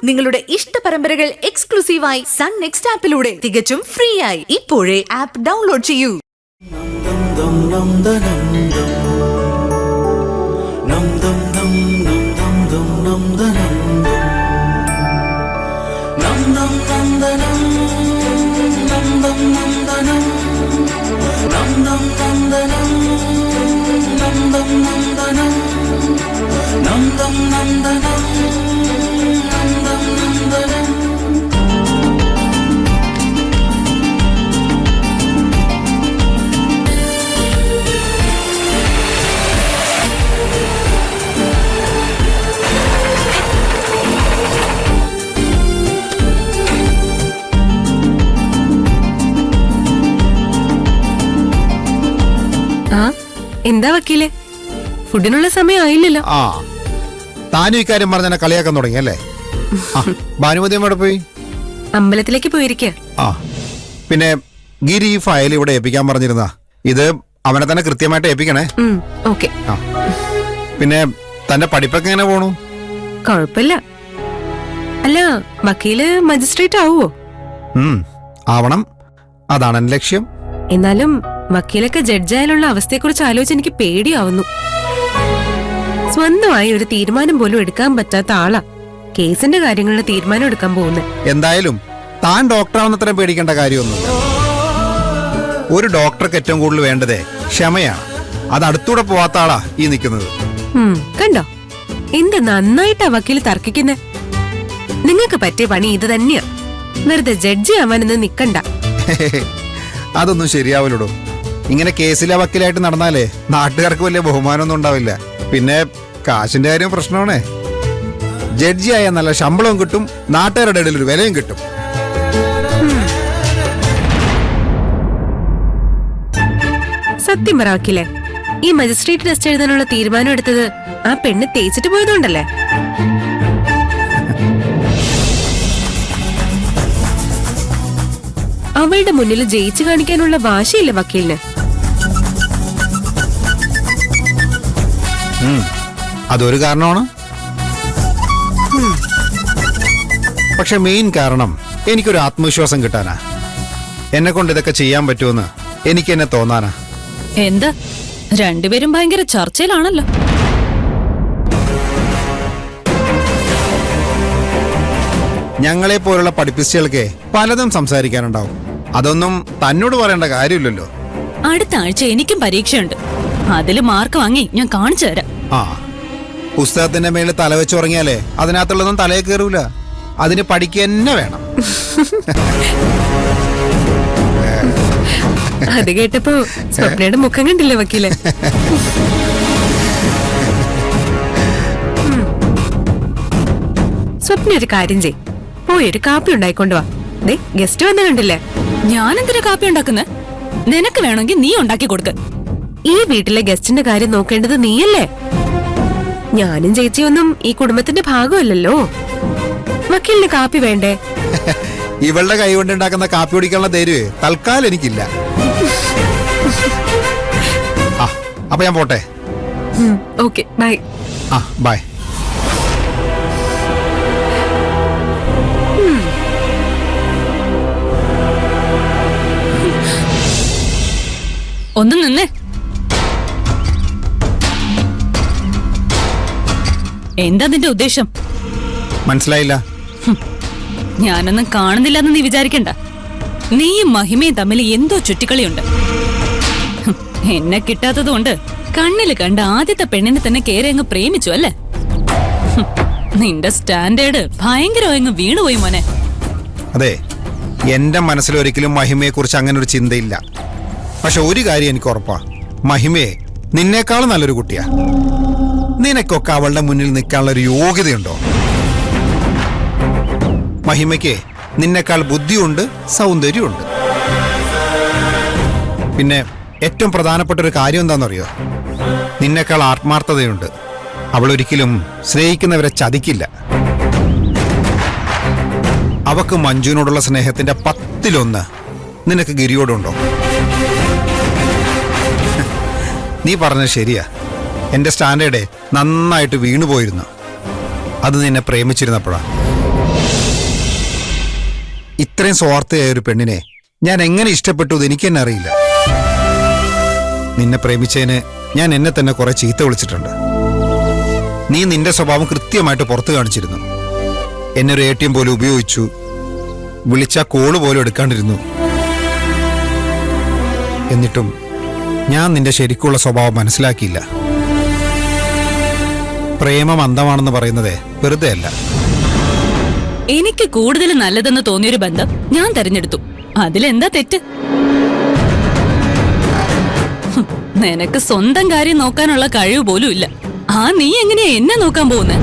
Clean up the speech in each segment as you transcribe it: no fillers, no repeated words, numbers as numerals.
നിങ്ങളുടെ ഇഷ്ട പരമ്പരകൾ എക്സ്ക്ലൂസീവായി സൺ നെക്സ്റ്റ് ആപ്പിലൂടെ തികച്ചും ഫ്രീ ആയി. ഇപ്പോഴേ ആപ്പ് ഡൗൺലോഡ് ചെയ്യൂ. എന്താ വക്കീലെ, ഫുഡിനുള്ള സമയം ആയില്ലല്ലോ. ആ, താനും ഇക്കാര്യം പറഞ്ഞ കളിയാക്കാൻ തുടങ്ങിയല്ലേ? ഭാനുമതി എവിടെ പോയി? അമ്പലത്തിലേക്ക് പോയിരിക്കുക. ആ, പിന്നെ ഗിരി ഈ ഫയൽ ഇവിടെ ഏൽപ്പിക്കാൻ പറഞ്ഞിരുന്ന ഇത് അവനെ തന്നെ കൃത്യമായിട്ട് ഏൽപ്പിക്കണേ. ഓക്കെ. പിന്നെ തന്റെ പഠിപ്പൊക്കെ എങ്ങനെ പോണു? കൊഴപ്പില്ല. അല്ല, വക്കീല് മജിസ്ട്രേറ്റ് ആവുമോ? ആവണം, അതാണ് എന്റെ ലക്ഷ്യം. എന്നാലും വക്കീലൊക്കെ ജഡ്ജായാലുള്ള അവസ്ഥയെക്കുറിച്ച് ആലോചിച്ച് എനിക്ക് പേടിയാവുന്നു. സ്വന്തമായി ഒരു തീരുമാനം പോലും എടുക്കാൻ പറ്റാത്ത ആളാ കേസിന്റെ കാര്യങ്ങളിൽ തീരുമാനം എടുക്കാൻ പോകുന്നത്. എന്തായാലും താൻ ഡോക്ടറാവുന്നത്രയും പേടിക്കേണ്ട കാര്യമൊന്നുമില്ല. ഒരു ഡോക്ടർക്ക് ഏറ്റവും കൂടുതൽ വേണ്ടതേ ക്ഷമയാണ്. അത് അടുത്തൂടെ പോവാത്ത ആളാ ഈ നിൽക്കുന്നത്. കണ്ടോ, എന്ത് നന്നായിട്ടാ വക്കീല് തർക്കിക്കുന്നെ. നിങ്ങൾക്ക് പറ്റിയ പണി ഇത് തന്നെയാ. വെറുതെ ജഡ്ജി ആവാനൊന്നും നിക്കണ്ട. അതൊന്നും ശരിയാവില്ലടോ. ഇങ്ങനെ കേസിലെ വക്കീലായിട്ട് നടന്നാലേ നാട്ടുകാർക്ക് വലിയ ബഹുമാനമൊന്നും ഉണ്ടാവില്ല. പിന്നെ കാശിന്റെ കാര്യം പ്രശ്നമാണേ. ജഡ്ജിയായ നല്ല ശമ്പളവും കിട്ടും, നാട്ടുകാരുടെ ഇടയിൽ ഒരു വിലയും കിട്ടും. സത്യം പറ വക്കീലെ, ഈ മജിസ്ട്രേറ്റ് ടെസ്റ്റ് എഴുതാനുള്ള തീരുമാനം എടുത്തത് ആ പെണ്ണ് തേച്ചിട്ട് പോയതുകൊണ്ടല്ലേ? അവളുടെ മുന്നിൽ ജയിച്ചു കാണിക്കാനുള്ള വാശിയില്ലേ വക്കീലിന്? അതൊരു കാരണമാണ്. പക്ഷെ മെയിൻ കാരണം എനിക്കൊരു ആത്മവിശ്വാസം കിട്ടാനാ. എന്നെ കൊണ്ട് ഇതൊക്കെ ചെയ്യാൻ പറ്റുമെന്ന് എനിക്ക് എന്നെ തോന്നാനാ. എന്താ രണ്ടുപേരും ഭയങ്കര ചർച്ചയിലാണല്ലോ. ഞങ്ങളെ പോലുള്ള പഠിപ്പിസ്റ്റകൾക്ക് പലതും സംസാരിക്കാനുണ്ടാവും. അതൊന്നും തന്നോട് പറയേണ്ട കാര്യമില്ലല്ലോ. അടുത്ത ആഴ്ച എനിക്കും പരീക്ഷയുണ്ട്. അതില് മാർക്ക് വാങ്ങി ഞാൻ കാണിച്ചു തരാം. ആ, പുസ്തകത്തിന്റെ മേളിൽ തല വെച്ചുറങ്ങിയാലേ അതിനകത്തുള്ളതൊന്നും തലയെ കയറൂല. അതിന് പഠിക്കുക തന്നെ വേണം. അത് കേട്ടപ്പോ സ്വപ്നയുടെ മുഖം കണ്ടില്ലേ വക്കീലെ? സ്വപ്ന ഒരു കാര്യം ചെയ്, പോയൊരു കാപ്പി ഉണ്ടായിക്കൊണ്ടുവാ. ഗസ്റ്റ് വന്ന് കണ്ടില്ലേ? ഞാൻ എന്തിനാ കാപ്പി ഉണ്ടാക്കുന്നെ? നിനക്ക് വേണമെങ്കിൽ നീ ഉണ്ടാക്കി കൊടുക്ക. ഈ വീട്ടിലെ ഗസ്റ്റിന്റെ കാര്യം നോക്കേണ്ടത് നീയല്ലേ? ഞാനും ചേച്ചിയൊന്നും ഈ കുടുംബത്തിന്റെ ഭാഗമല്ലല്ലോ. വക്കീലിന് കാപ്പി വേണ്ടേ? ഇവളുടെ കൈ കൊണ്ട് ഉണ്ടാക്കുന്ന കാപ്പി കുടിക്കാനുള്ള ധൈര്യമേ തൽക്കാലം എനിക്കില്ല. അപ്പൊ ഞാൻ പോട്ടെ. Okay, bye. ബൈ. ഒന്ന് നിന്നേ. എന്താ നിന്റെ ഉദ്ദേശം? മനസ്സിലായില്ല. ഞാനൊന്നും കാണുന്നില്ലെന്ന് നീ വിചാരിക്കണ്ട. നീയും മഹിമയും തമ്മിൽ എന്തോ ചുറ്റിക്കളിയുണ്ട്. എന്നെ കിട്ടാത്തതുകൊണ്ട് കണ്ണില് കണ്ട ആദ്യത്തെ പെണ്ണിനെ തന്നെ കേറി അങ്ങ് പ്രേമിച്ചു അല്ലേ? നിന്റെ സ്റ്റാൻഡേർഡ് ഭയങ്കരമായി വീണുപോയി മോനെ. അതെ, എന്റെ മനസ്സിൽ ഒരിക്കലും മഹിമയെ കുറിച്ച് അങ്ങനെ ഒരു ചിന്തയില്ല. പക്ഷെ ഒരു കാര്യം എനിക്ക് ഉറപ്പാ, മഹിമയെ നിന്നേക്കാളും നല്ലൊരു കുട്ടിയാ. നിനക്കൊക്കെ അവളുടെ മുന്നിൽ നിൽക്കാനുള്ള ഒരു യോഗ്യതയുണ്ടോ? മഹിമയ്ക്ക് നിന്നേക്കാൾ ബുദ്ധിയുണ്ട്, സൗന്ദര്യമുണ്ട്. പിന്നെ ഏറ്റവും പ്രധാനപ്പെട്ട ഒരു കാര്യം എന്താണെന്നറിയോ? നിന്നേക്കാൾ ആത്മാർത്ഥതയുണ്ട്. അവൾ ഒരിക്കലും സ്നേഹിക്കുന്നവരെ ചതിക്കില്ല. അവക്ക് മഞ്ജുവിനോടുള്ള സ്നേഹത്തിന്റെ 10-1 നിനക്ക് ഗിരിയോടുണ്ടോ? നീ പറഞ്ഞത് ശരിയാ. എന്റെ സ്റ്റാൻഡേർഡ് നന്നായിട്ട് വീണുപോയിരുന്നു. അത് നിന്നെ പ്രേമിച്ചിരുന്നപ്പോഴാ. ഇത്രയും സ്വാർത്ഥയായ ഒരു പെണ്ണിനെ ഞാൻ എങ്ങനെ ഇഷ്ടപ്പെട്ടു എന്ന് എനിക്ക് തന്നെ അറിയില്ല. നിന്നെ പ്രേമിച്ചതിന് ഞാൻ എന്നെ തന്നെ കുറെ ചീത്ത വിളിച്ചിട്ടുണ്ട്. നീ നിന്റെ സ്വഭാവം കൃത്യമായിട്ട് പുറത്തു കാണിച്ചിരുന്നു. എന്നെ ഒരു ATM പോലും ഉപയോഗിച്ചു. വിളിച്ച കോള് പോലും എടുക്കാണ്ടിരുന്നു. എന്നിട്ടും ഞാൻ നിന്റെ ശരിക്കുള്ള സ്വഭാവം മനസ്സിലാക്കിയില്ല. പ്രേമം അന്ധമാണെന്ന് പറയുന്നത് വെറുതെ അല്ല. എനിക്ക് കൂടുതൽ നല്ലതെന്ന് തോന്നിയൊരു ബന്ധം ഞാൻ തെരഞ്ഞെടുത്തു. അതിലെന്താ തെറ്റ്? നിനക്ക് സ്വന്തം കാര്യം നോക്കാനുള്ള കഴിവ് പോലും ഇല്ല. നീ എങ്ങനെയാ എന്നെ നോക്കാൻ പോകുന്നേ?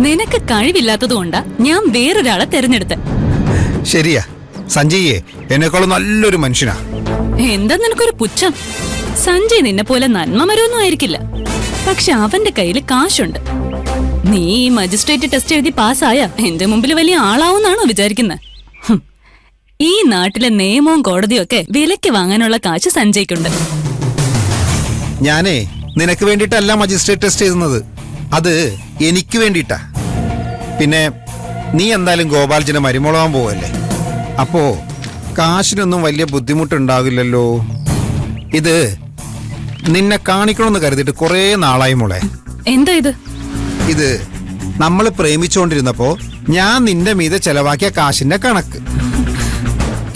നിനക്ക് കഴിവില്ലാത്തത് കൊണ്ടാ ഞാൻ വേറൊരാളെ തെരഞ്ഞെടുത്ത. ശരിയാ, സഞ്ജയെ എന്നെക്കാളും നല്ലൊരു മനുഷ്യനാ. എന്താ നിനക്കൊരു പുച്ഛം? സഞ്ജയ് നിന്നെ പോലെ നന്മ മരമൊന്നും ആയിരിക്കില്ല. പക്ഷെ അവന്റെ കയ്യിൽ കാശുണ്ട്. നീ ഈ മജിസ്ട്രേറ്റ് ടെസ്റ്റ് എഴുതി പാസ്സായ എന്റെ മുമ്പിൽ വലിയ ആളാവുന്നാണോ വിചാരിക്കുന്നത്? ഈ നാട്ടിലെ നിയമവും കോടതിയും ഒക്കെ വിലയ്ക്ക് വാങ്ങാനുള്ള കാശ് സഞ്ജയ്ക്കുണ്ട്. ഞാനേ നിനക്ക് വേണ്ടിയിട്ടല്ല മജിസ്ട്രേറ്റ് ടെസ്റ്റ് എഴുതുന്നത്. അത് എനിക്ക് വേണ്ടിയിട്ടാ. പിന്നെ നീ എന്തായാലും ഗോപാൽജിനെ മരുമോളാൻ പോവല്ലേ. അപ്പോ കാശിനൊന്നും വലിയ ബുദ്ധിമുട്ടുണ്ടാവില്ലല്ലോ. ഇത് നിന്നെ കാണിക്കണമെന്ന് കരുതിയിട്ട് കുറേ നാളായി മോളെ. എന്താ ഇത്? ഇത് നമ്മൾ പ്രേമിച്ചുകൊണ്ടിരുന്നപ്പോ ഞാൻ നിന്റെ മീതെ ചെലവാക്കിയ കാശിന്റെ കണക്ക്.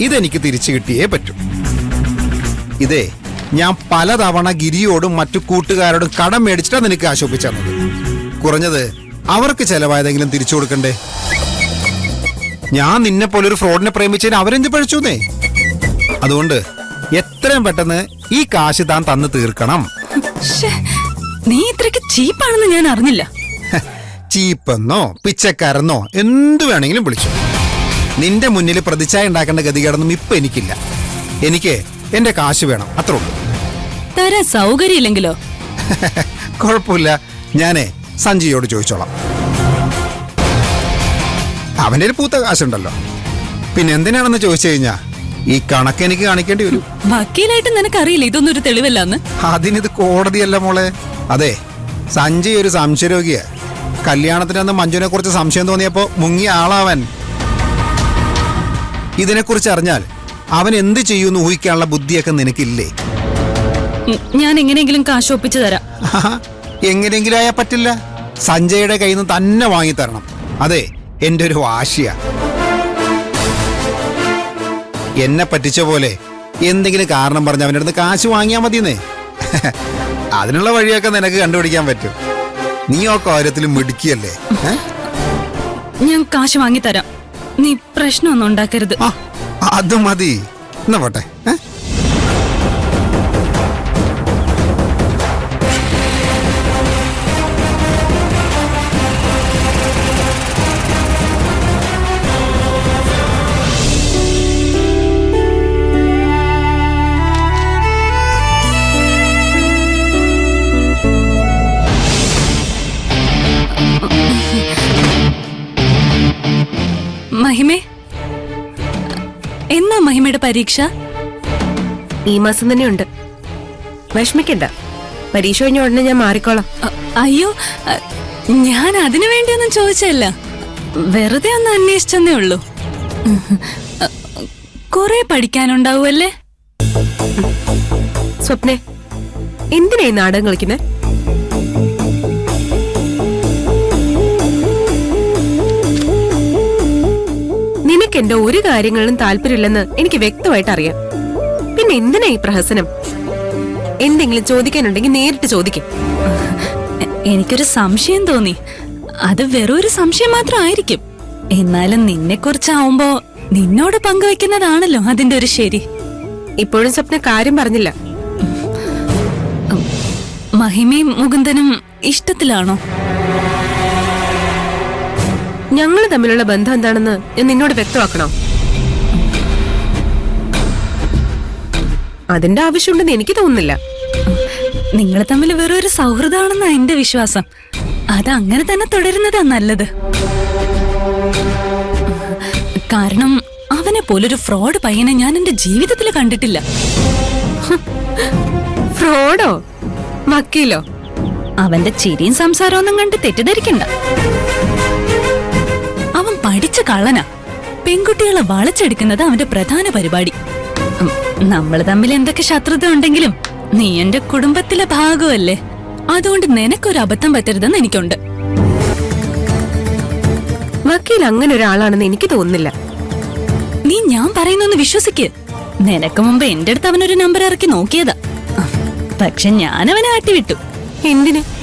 ഇതെനിക്ക് തിരിച്ചു കിട്ടിയേ പറ്റൂ. ഇതേ ഞാൻ പലതവണ ഗിരിയോടും മറ്റു കൂട്ടുകാരോടും കടം മേടിച്ചിട്ടാ നിനക്ക് ആശോഭിച്ചു തന്നത്. കുറഞ്ഞത് അവർക്ക് ചെലവായതെങ്കിലും തിരിച്ചു കൊടുക്കണ്ടേ? ഞാൻ നിന്നെ പോലെ ഒരു ഫ്രോഡിനെ പ്രേമിച്ചതിന് അവരെന്ത് പഴിച്ചൂന്നേ. അതുകൊണ്ട് എത്രയും പെട്ടെന്ന് ഈ കാശ് താൻ തന്നു തീർക്കണം. നീ ഇത്രയ്ക്ക് ചീപ്പാണെന്ന് ഞാൻ അറിഞ്ഞില്ല. ചീപ്പെന്നോ പിച്ചക്കാരെന്നോ എന്തു വേണമെങ്കിലും വിളിച്ചു. നിന്റെ മുന്നിൽ പ്രതിച്ഛായ ഉണ്ടാക്കേണ്ട ഗതികേടൊന്നും ഇപ്പൊ എനിക്കില്ല. എനിക്ക് എന്റെ കാശ് വേണം, അത്രേ ഉള്ളൂ. തരാൻ സൗകര്യമില്ലെങ്കിലോ? കുഴപ്പമില്ല, ഞാനേ സഞ്ജയോട് ചോദിച്ചോളാം. അവന്റെ ഒരു പൂത്ത കാശുണ്ടല്ലോ. പിന്നെ എന്തിനാണെന്ന് ചോദിച്ചു കഴിഞ്ഞാ ഈ കണക്ക് എനിക്ക് കാണിക്കേണ്ടി വരും. വക്കീലായിട്ട് നിനക്കറിയില്ല ഇതൊന്നും ഒരു തെളിവല്ലാന്ന്? അതിനിത് കോടതിയല്ല മോളെ. അതെ, സഞ്ജയ് ഒരു സംശയരോഗിയാ. കല്യാണത്തിനന്ന് മഞ്ജുവിനെ കുറിച്ച് സംശയം തോന്നിയപ്പോ മുങ്ങിയ ആളാവൻ. ഇതിനെക്കുറിച്ച് അറിഞ്ഞാൽ അവൻ എന്ത് ചെയ്യുമെന്ന് ഊഹിക്കാനുള്ള ബുദ്ധിയൊക്കെ നിനക്കില്ലേ? ഞാൻ എങ്ങനെയെങ്കിലും കാശ് ഒപ്പിച്ചു തരാം. എങ്ങനെയെങ്കിലും ആയാ പറ്റില്ല. സഞ്ജയുടെ കയ്യിൽ നിന്ന് തന്നെ വാങ്ങിത്തരണം. അതെ, എന്റെ ഒരു വാശിയാ. എന്നെ പറ്റിച്ച പോലെ എന്തെങ്കിലും കാരണം പറഞ്ഞ് അവൻ്റെ അടുത്ത് കാശ് വാങ്ങിയാൽ മതിയെന്നേ. അതിനുള്ള വഴിയൊക്കെ നിനക്ക് കണ്ടുപിടിക്കാൻ പറ്റും. നീ ആ കാര്യത്തിൽ മിടുക്കിയല്ലേ. ഞാൻ കാശ് വാങ്ങിത്തരാം. നീ പ്രശ്നമൊന്നും ഉണ്ടാക്കരുത്. അത് മതി. എന്നാ പോട്ടെ. മഹിമേ, എന്നാ മഹിമയുടെ പരീക്ഷ? ഈ മാസം തന്നെ ഉണ്ട്. വിഷമിക്കണ്ട, പരീക്ഷ കഴിഞ്ഞ ഉടനെ ഞാൻ മാറിക്കോളാം. അയ്യോ, ഞാൻ അതിനു വേണ്ടിയൊന്നും ചോദിച്ചല്ല. വെറുതെ ഒന്ന് അന്വേഷിച്ചെന്നേ ഉള്ളൂ. കുറെ പഠിക്കാനുണ്ടാവുമല്ലേ? സ്വപ്നെ, എന്തിനാ ഈ നാടകം കളിക്കുന്നത്? നിനക്ക് എന്റെ ഒരു കാര്യങ്ങളിലും താല്പര്യമില്ലെന്ന് എനിക്ക് വ്യക്തമായിട്ട് അറിയാം. പിന്നെ എന്തിനാ ഈ പ്രഹസനം? എന്തെങ്കിലും ചോദിക്കാനുണ്ടെങ്കിൽ നേരിട്ട് ചോദിക്കും. എനിക്കൊരു സംശയം തോന്നി. അത് വെറും ഒരു സംശയം മാത്രമായിരിക്കും. എന്നാലും നിന്നെ കുറിച്ചാവുമ്പോ നിന്നോട് പങ്കുവെക്കുന്നതാണല്ലോ അതിന്റെ ഒരു ശരി. ഇപ്പോഴും സ്വപ്ന കാര്യം പറഞ്ഞില്ല. മഹിമയും മുകുന്ദനും ഇഷ്ടത്തിലാണോ? ഞങ്ങൾ തമ്മിലുള്ള ബന്ധം എന്താണെന്ന് ഞാൻ നിന്നോട് വ്യക്തമാക്കണോ? അതിന്റെ ആവശ്യമുണ്ടെന്ന് എനിക്ക് തോന്നുന്നില്ല. നിങ്ങൾ തമ്മിൽ വെറും ഒരു സൗഹൃദമാണെന്നാ എന്റെ വിശ്വാസം. അത് അങ്ങനെ തന്നെ തുടരുന്നതാ നല്ലത്. കാരണം അവനെ പോലൊരു ഫ്രോഡ് പയ്യനെ ഞാൻ എന്റെ ജീവിതത്തിൽ കണ്ടിട്ടില്ല. ഫ്രോഡോ? വക്കീലോ? അവന്റെ ചിരിയും സംസാരമൊന്നും കണ്ട് തെറ്റിദ്ധരിക്കണ്ട. അവൻ കള്ളനാ. പെൺകുട്ടികളെ വളച്ചെടുക്കുന്നത് അവന്റെ പ്രധാന പരിപാടി. നമ്മൾ തമ്മിൽ എന്തൊക്കെ ശത്രുത ഉണ്ടെങ്കിലും നീ എന്റെ കുടുംബത്തിലെ ഭാഗമല്ലേ. അതുകൊണ്ട് നിനക്കൊരു അബദ്ധം പറ്റരുതെന്ന് എനിക്കുണ്ട്. വക്കീൽ അങ്ങനെ ഒരാളാണെന്ന് എനിക്ക് തോന്നുന്നില്ല. നീ ഞാൻ പറയുന്നൊന്ന് വിശ്വസിക്ക്. നിനക്ക് മുമ്പ് എന്റെ അടുത്ത് അവനൊരു നമ്പർ ഇറക്കി നോക്കിയതാ. പക്ഷെ ഞാൻ അവനെ ആട്ടിവിട്ടു. എന്തിന്?